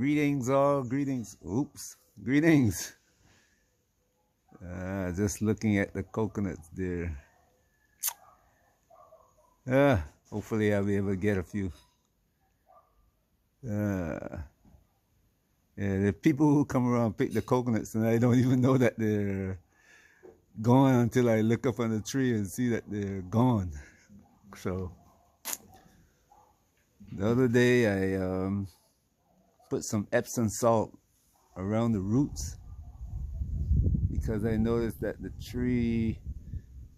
Greetings all, greetings. Oops, greetings. Just looking at the coconuts there. Hopefully I'll be able to get a few. Yeah, the people who come around pick the coconuts and I don't even know that they're gone until I look up on the tree and see that they're gone. So the other day I put some Epsom salt around the roots because I noticed that the tree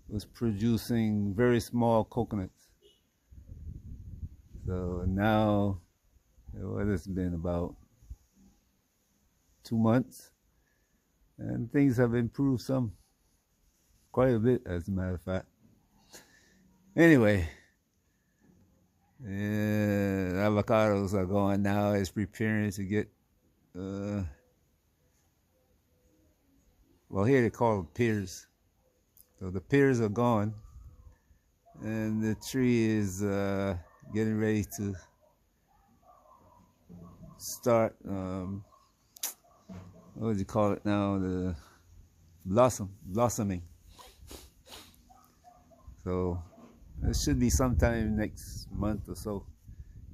was producing very small coconuts. So now, well, it's been about 2 months and things have improved quite a bit as a matter of fact. Anyway, avocados are going now. It's preparing to get, well, here they call them pears. So the pears are gone and the tree is getting ready to start, what would you call it now? The blossoming. So it should be sometime next month or so.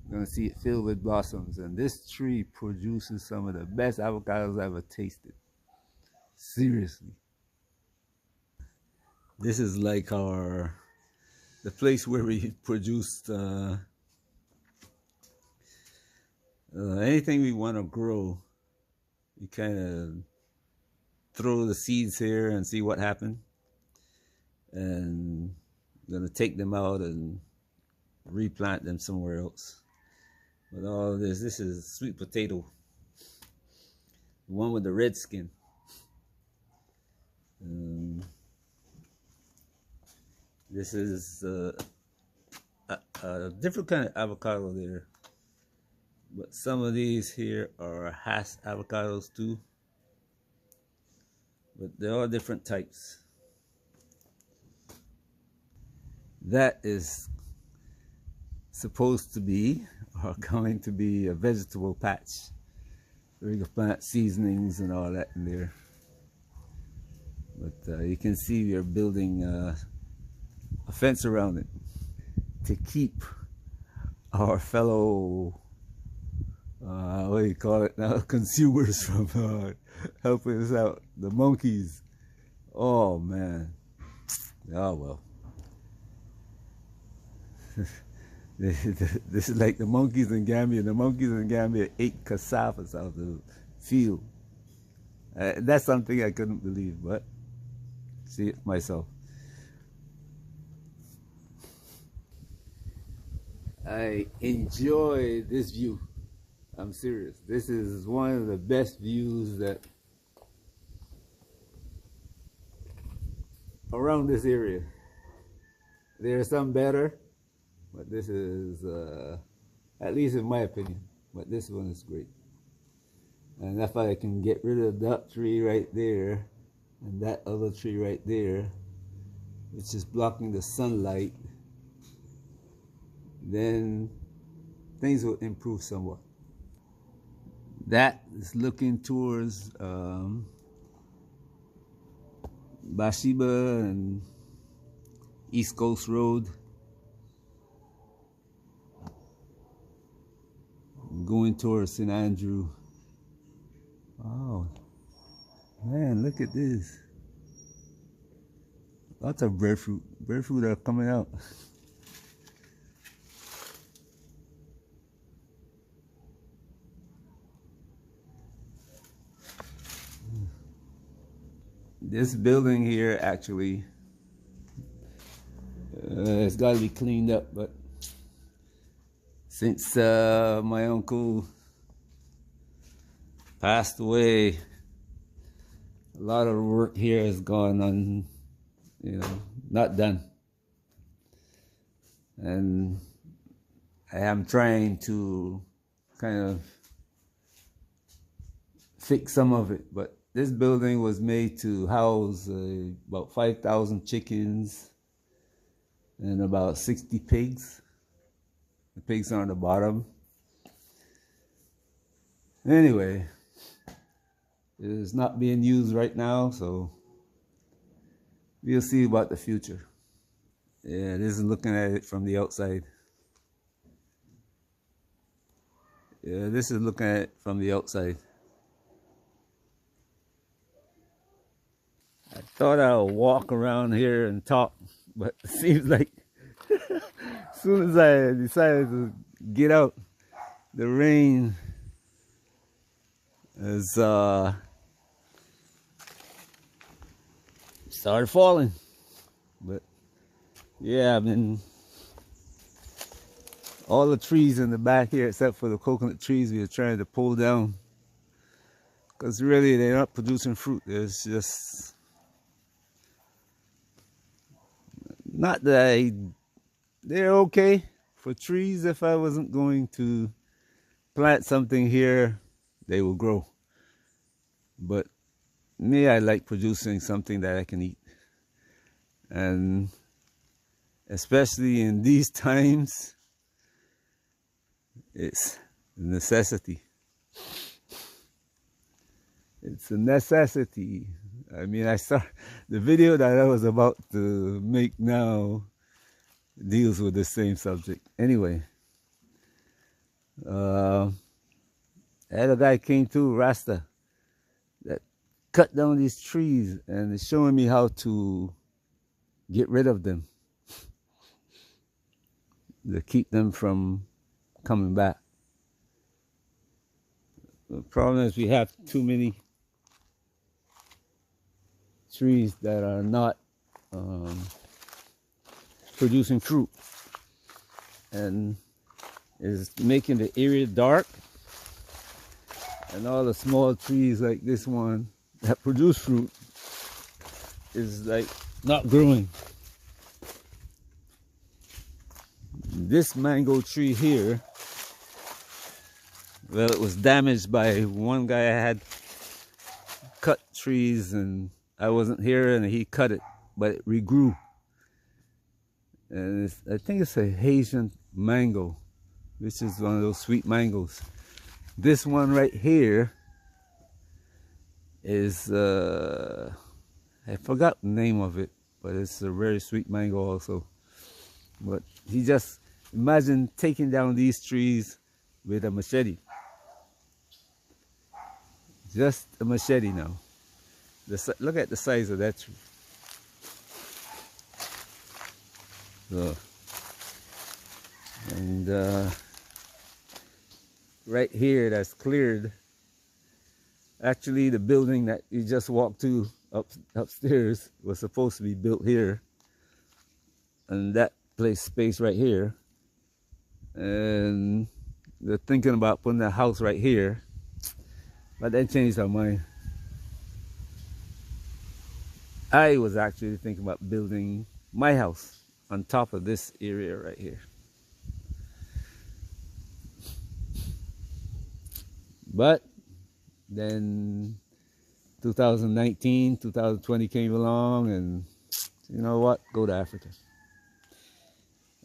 You're gonna see it filled with blossoms, and this tree produces some of the best avocados I've ever tasted. Seriously. This is like the place where we produced anything we want to grow. You kind of throw the seeds here and see what happens. And I'm gonna take them out and replant them somewhere else. But all of this is sweet potato, the one with the red skin. This is a different kind of avocado there, but some of these here are Hass avocados too, but they're all different types. That is supposed to be, or going to be, a vegetable patch where you can plant seasonings and all that in there. But you can see we are building a fence around it to keep our fellow, what do you call it now, consumers from helping us out. The monkeys. Oh man. Oh well. This is like the monkeys in Gambia. The monkeys in Gambia ate cassavas out of the field. That's something I couldn't believe, but see it myself. I enjoy this view. I'm serious. This is one of the best views that around this area. There are some better, but this is, at least in my opinion, but this one is great. And if I can get rid of that tree right there and that other tree right there, which is blocking the sunlight, then things will improve somewhat. That is looking towards Bathsheba and East Coast Road. Going towards St. Andrew. Oh, man, look at this. Lots of breadfruit. Breadfruit are coming out. This building here actually, it's got to be cleaned up, but since my uncle passed away, a lot of the work here has gone on, not done. And I am trying to kind of fix some of it, but this building was made to house about 5,000 chickens and about 60 pigs. The pigs are on the bottom. Anyway, it is not being used right now, so we'll see about the future. Yeah, this is looking at it from the outside. Yeah, this is looking at it from the outside. I thought I'll walk around here and talk, but it seems like as soon as I decided to get out, the rain has started falling. But yeah, I mean, all the trees in the back here, except for the coconut trees, we are trying to pull down, because really they're not producing fruit. There's just not that they're okay for trees. If I wasn't going to plant something here, they will grow. But me, I like producing something that I can eat. And especially in these times, it's a necessity. It's a necessity. I mean, the video that I was about to make now deals with the same subject. Anyway, I had a guy came to, Rasta, that cut down these trees and is showing me how to get rid of them, to keep them from coming back. The problem is we have too many trees that are not producing fruit, and is making the area dark, and all the small trees like this one that produce fruit is like not growing. This mango tree here, well, it was damaged by one guy. I had cut trees and I wasn't here, and he cut it, but it regrew. And I think it's a Haitian mango, which is one of those sweet mangoes. This one right here is, I forgot the name of it, but it's a very sweet mango also. But he just, imagine taking down these trees with a machete. Just a machete now. Look at the size of that tree. So, and right here, that's cleared. Actually, the building that you just walked to upstairs was supposed to be built here, and that space right here. And they're thinking about putting a house right here, but they changed their mind. I was actually thinking about building my house on top of this area right here. But then 2019, 2020 came along, and you know what? Go to Africa.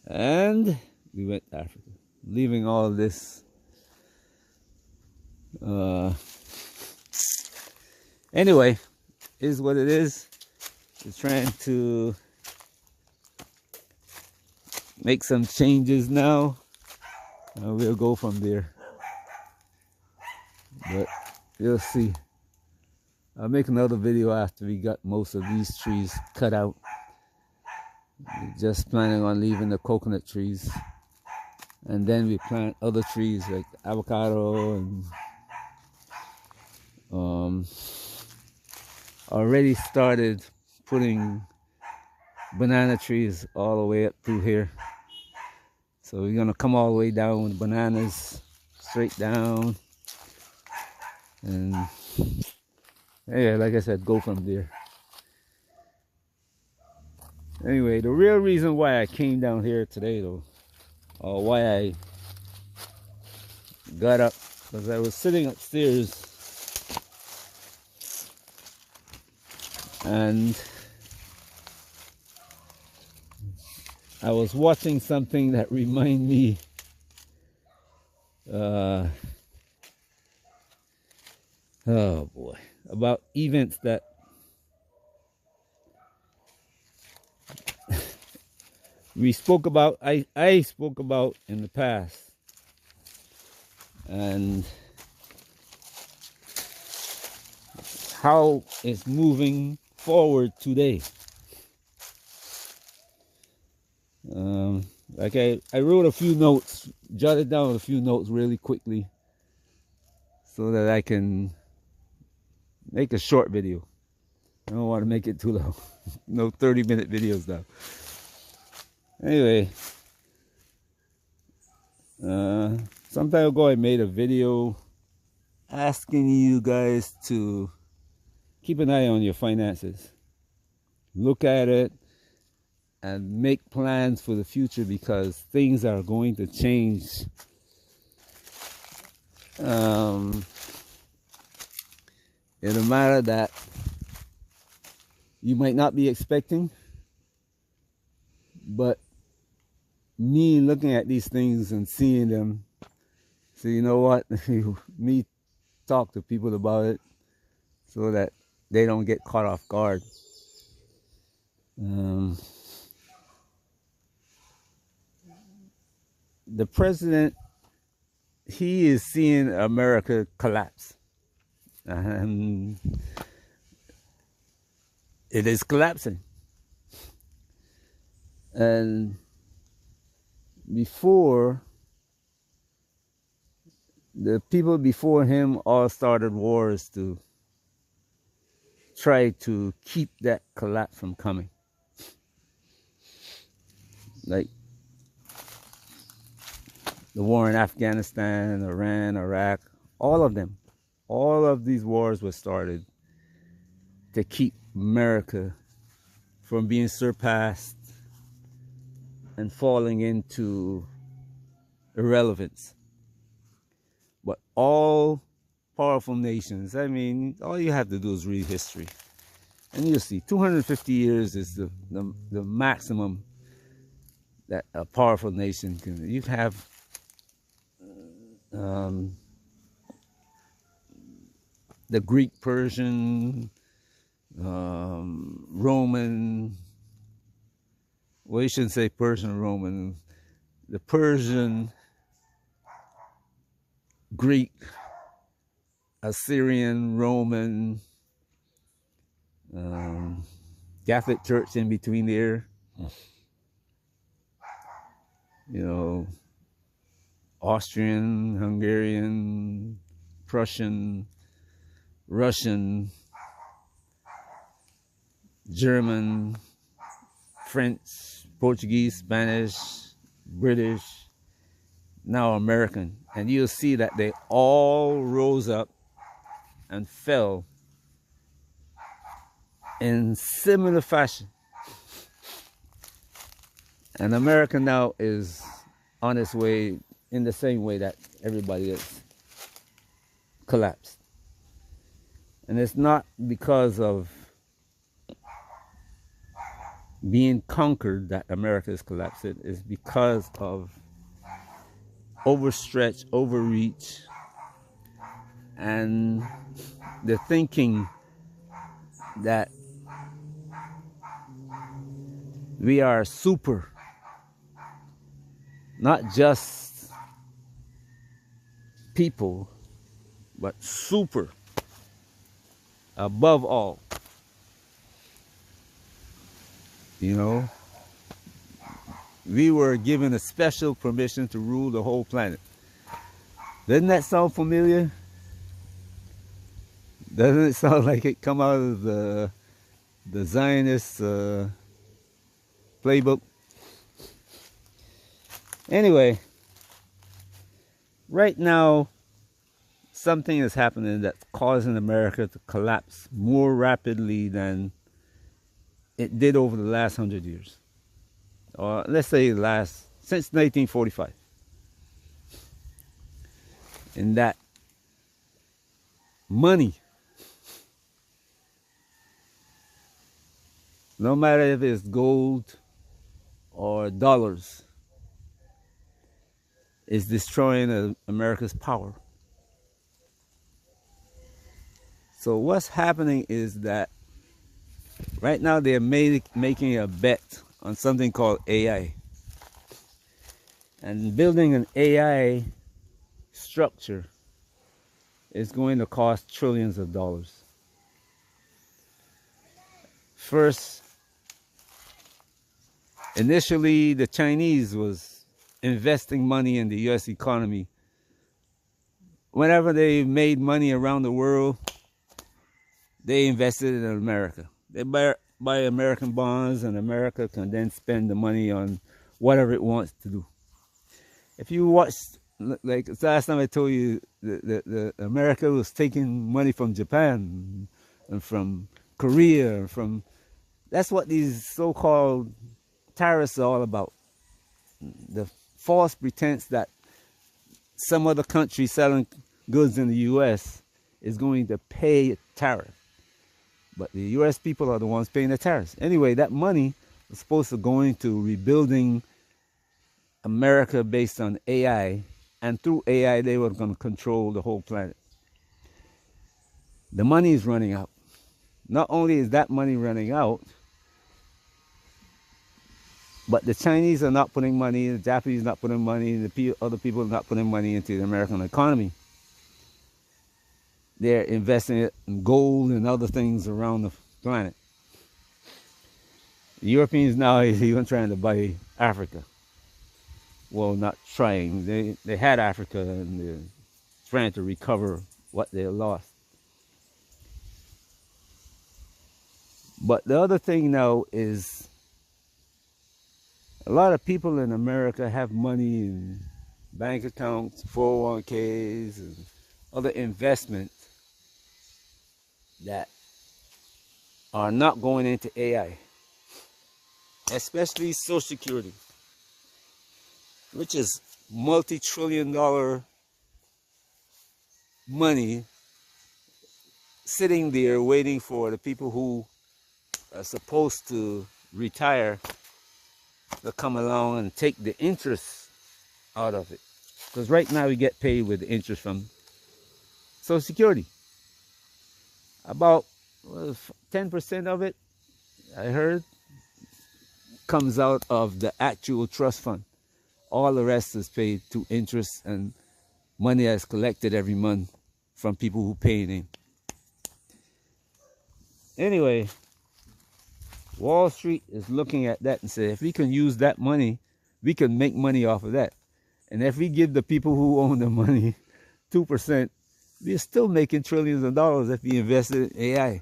And we went to Africa, leaving all of this. Anyway, is what it is. We're trying to make some changes now, and we'll go from there. But you'll see. I'll make another video after we got most of these trees cut out. We're just planning on leaving the coconut trees, and then we plant other trees like avocado, and already started putting banana trees all the way up through here. So we're gonna come all the way down with bananas, straight down, and yeah, like I said, go from there. Anyway, the real reason why I came down here today, though, or why I got up, because I was sitting upstairs and I was watching something that reminded me Oh boy, about events that we spoke about, I spoke about in the past, and how it's moving forward today. Like I wrote a few notes, jotted down a few notes really quickly so that I can make a short video. I don't want to make it too long. No 30-minute videos now. Anyway, some time ago I made a video asking you guys to keep an eye on your finances. Look at it and make plans for the future, because things are going to change in a manner that you might not be expecting. But me looking at these things and seeing them, so you know what, me talk to people about it so that they don't get caught off guard. The president, he is seeing America collapse, and it is collapsing. And before, the people before him all started wars to try to keep that collapse from coming. Like the war in Afghanistan, Iran, Iraq, all of them. All of these wars were started to keep America from being surpassed and falling into irrelevance. But all powerful nations, I mean, all you have to do is read history, and you'll see 250 years is the maximum that a powerful nation can. You have the Greek, Persian, Roman, well, you shouldn't say Persian, Roman, the Persian, Greek, Assyrian, Roman, Catholic Church in between there, you know, Austrian, Hungarian, Prussian, Russian, German, French, Portuguese, Spanish, British, now American. And you'll see that they all rose up and fell in similar fashion. And America now is on its way in the same way that everybody else collapsed. And it's not because of being conquered that America is collapsing. It's because of overstretch, overreach, and the thinking that we are super, not just people, but super, above all. You know, we were given a special permission to rule the whole planet. Doesn't that sound familiar? Doesn't it sound like it come out of the Zionist playbook? Anyway, right now, something is happening that's causing America to collapse more rapidly than it did over the last 100 years. Or let's say since 1945. And that money, no matter if it's gold or dollars, is destroying America's power. So what's happening is that right now they're making a bet on something called AI. And building an AI structure is going to cost trillions of dollars. First, initially the Chinese was investing money in the US economy. Whenever they made money around the world, they invested in America. They buy American bonds, and America can then spend the money on whatever it wants to do. If you watch, like last time I told you, the America was taking money from Japan and from Korea, and that's what these so-called tariffs are all about. The false pretense that some other country selling goods in the U.S. is going to pay a tariff. But the U.S. people are the ones paying the tariffs. Anyway, that money was supposed to go into rebuilding America based on AI. And through AI, they were going to control the whole planet. The money is running out. Not only is that money running out, but the Chinese are not putting money, the Japanese are not putting money, the other people are not putting money into the American economy. They're investing it in gold and other things around the planet. The Europeans now is even trying to buy Africa. Well, not trying. They had Africa and they're trying to recover what they lost. But the other thing now is a lot of people in America have money in bank accounts, 401ks, and other investments that are not going into AI, especially Social Security, which is multi-trillion-dollar money sitting there waiting for the people who are supposed to retire to come along and take the interest out of it. Because right now we get paid with the interest from Social Security. About 10% of it, I heard, comes out of the actual trust fund. All the rest is paid to interest and money that's collected every month from people who pay it in. Anyway, Wall Street is looking at that and say, if we can use that money, we can make money off of that. And if we give the people who own the money 2%, we're still making trillions of dollars if we invested in AI.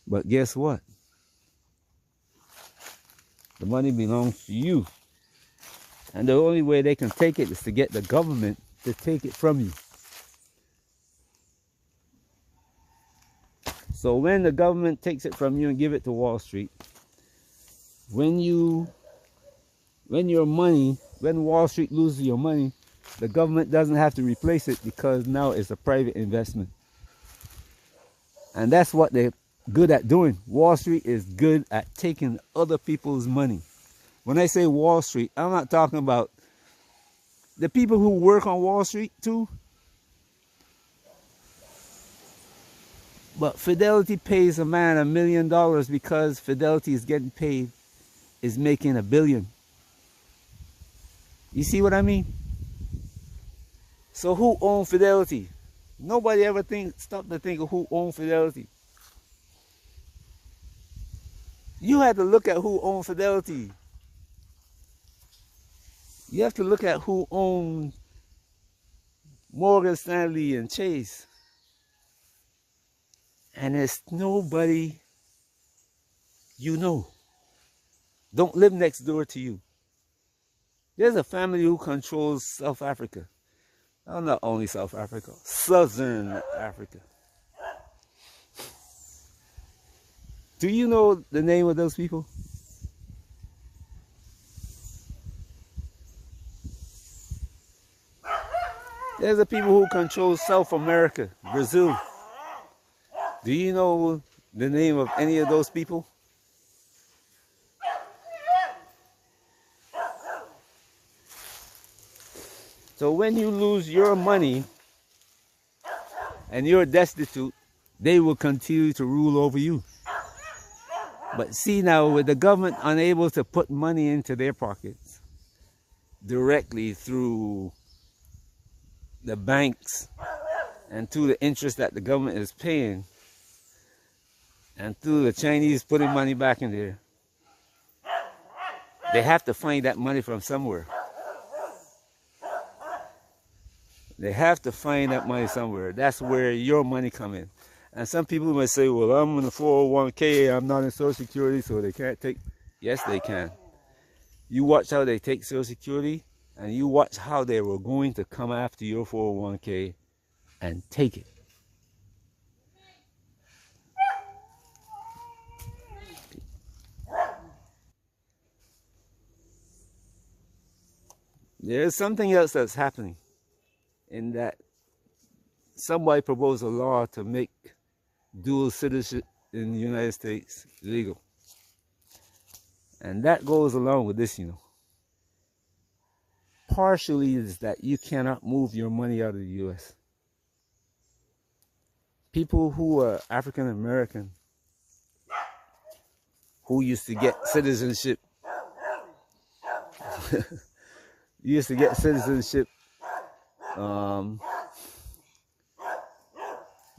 But guess what? The money belongs to you. And the only way they can take it is to get the government to take it from you. So when the government takes it from you and give it to Wall Street, when Wall Street loses your money, the government doesn't have to replace it because now it's a private investment. And that's what they're good at doing. Wall Street is good at taking other people's money. When I say Wall Street, I'm not talking about the people who work on Wall Street too. But Fidelity pays a man $1 million because Fidelity is getting paid, is making $1 billion. You see what I mean? So who owns Fidelity? Nobody ever stopped to think of who owns Fidelity. You have to look at who owns Fidelity. You have to look at who owns Morgan Stanley and Chase. And it's nobody you know. Don't live next door to you. There's a family who controls South Africa. Oh, not only South Africa, Southern Africa. Do you know the name of those people? There's the people who control South America, Brazil. Do you know the name of any of those people? So when you lose your money, and you're destitute, they will continue to rule over you. But see now, with the government unable to put money into their pockets directly through the banks and through the interest that the government is paying, and through the Chinese putting money back in there, they have to find that money from somewhere. They have to find that money somewhere. That's where your money comes in. And some people might say, well, I'm in the 401k, I'm not in Social Security, so they can't take. Yes, they can. You watch how they take Social Security, and you watch how they were going to come after your 401k and take it. There's something else that's happening, in that somebody proposed a law to make dual citizenship in the United States legal. And that goes along with this, Partially is that you cannot move your money out of the U.S. People who are African American, who used to get citizenship,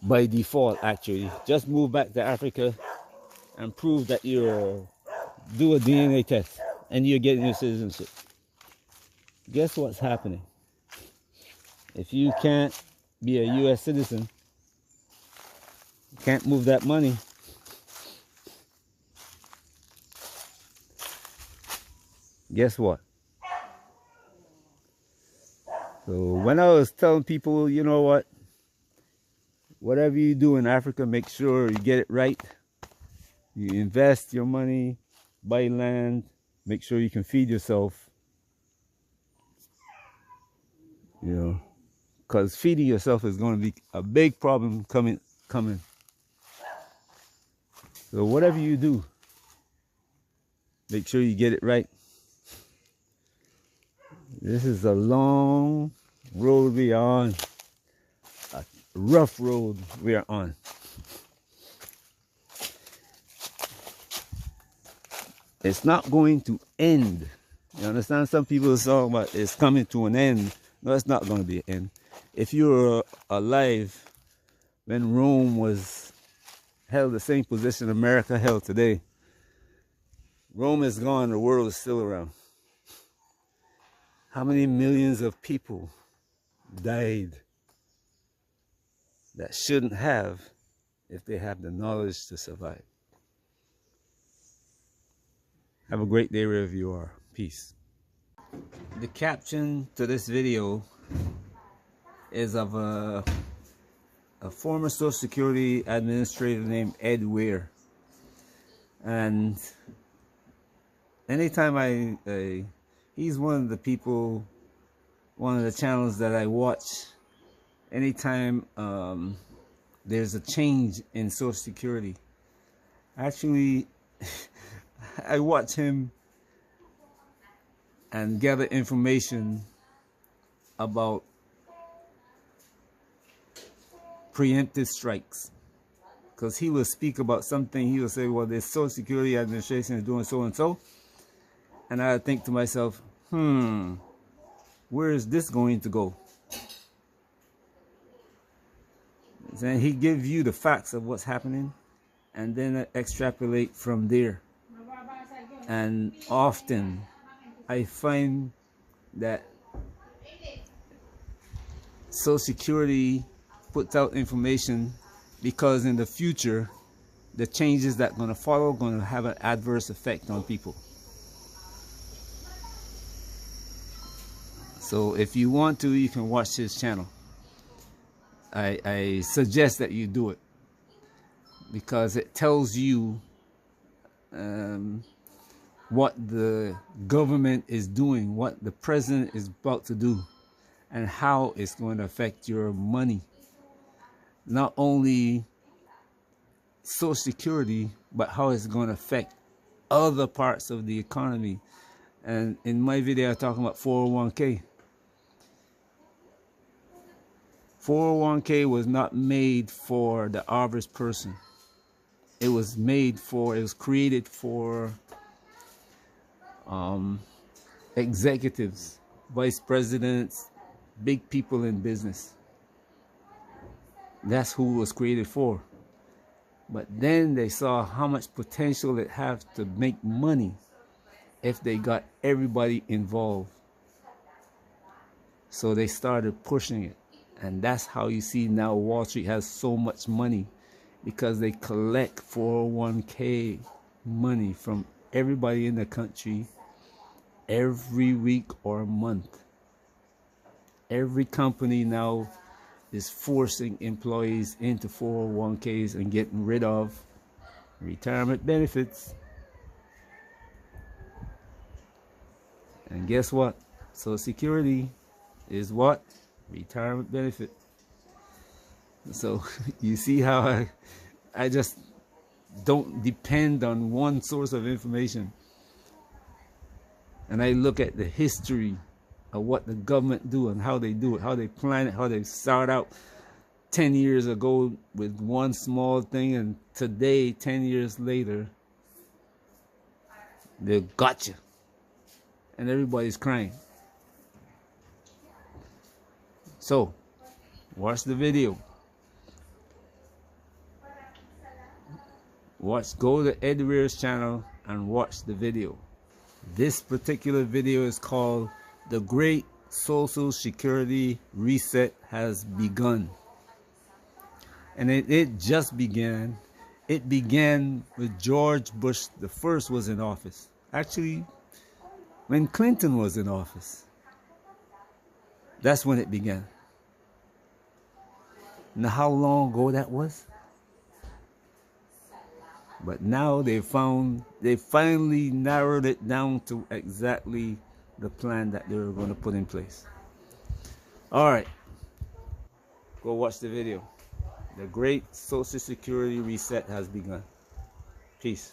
by default, actually. Just move back to Africa and prove that do a DNA test and you're getting your citizenship. Guess what's happening? If you can't be a U.S. citizen, can't move that money, guess what? So when I was telling people, you know what? Whatever you do in Africa, make sure you get it right. You invest your money, buy land, make sure you can feed yourself. Because feeding yourself is going to be a big problem coming. So whatever you do, make sure you get it right. This is a long road we are on. A rough road we are on. It's not going to end. You understand? Some people are talking about it's coming to an end. No, it's not going to be an end. If you were alive when Rome held the same position America held today, Rome is gone, the world is still around. How many millions of people died that shouldn't have if they have the knowledge to survive? Have a great day wherever you are. Peace. The caption to this video is of a former Social Security administrator named Ed Weir. And anytime he's one of the people, one of the channels that I watch anytime there's a change in Social Security. Actually, I watch him and gather information about preemptive strikes, because he will speak about something. He will say, well, the Social Security Administration is doing so and so, and I think to myself, where is this going to go? And he gives you the facts of what's happening, and then extrapolate from there. And often I find that Social Security puts out information because in the future, the changes that are going to follow are going to have an adverse effect on people. So if you want to, you can watch his channel. I suggest that you do it, because it tells you what the government is doing, what the president is about to do, and how it's going to affect your money. Not only Social Security, but how it's going to affect other parts of the economy. And in my video, I'm talking about 401k. 401k was not made for the average person. It was created for executives, vice presidents, big people in business. That's who it was created for. But then they saw how much potential it has to make money if they got everybody involved. So they started pushing it. And that's how you see now Wall Street has so much money, because they collect 401k money from everybody in the country every week or month. Every company now is forcing employees into 401ks and getting rid of retirement benefits. And guess what? Social Security is what? Retirement benefit. So you see how I just don't depend on one source of information. And I look at the history of what the government do and how they do it, how they plan it, how they start out 10 years ago with one small thing, and today, 10 years later, they got you. And everybody's crying. So, watch the video. Go to Ed Weir's channel and watch the video. This particular video is called "The Great Social Security Reset Has Begun." And it just began. It began with George Bush the first was in office. Actually, when Clinton was in office. That's when it began. Now, how long ago that was? But now they finally narrowed it down to exactly the plan that they were going to put in place. All right, go watch the video. The Great Social Security Reset Has Begun. Peace.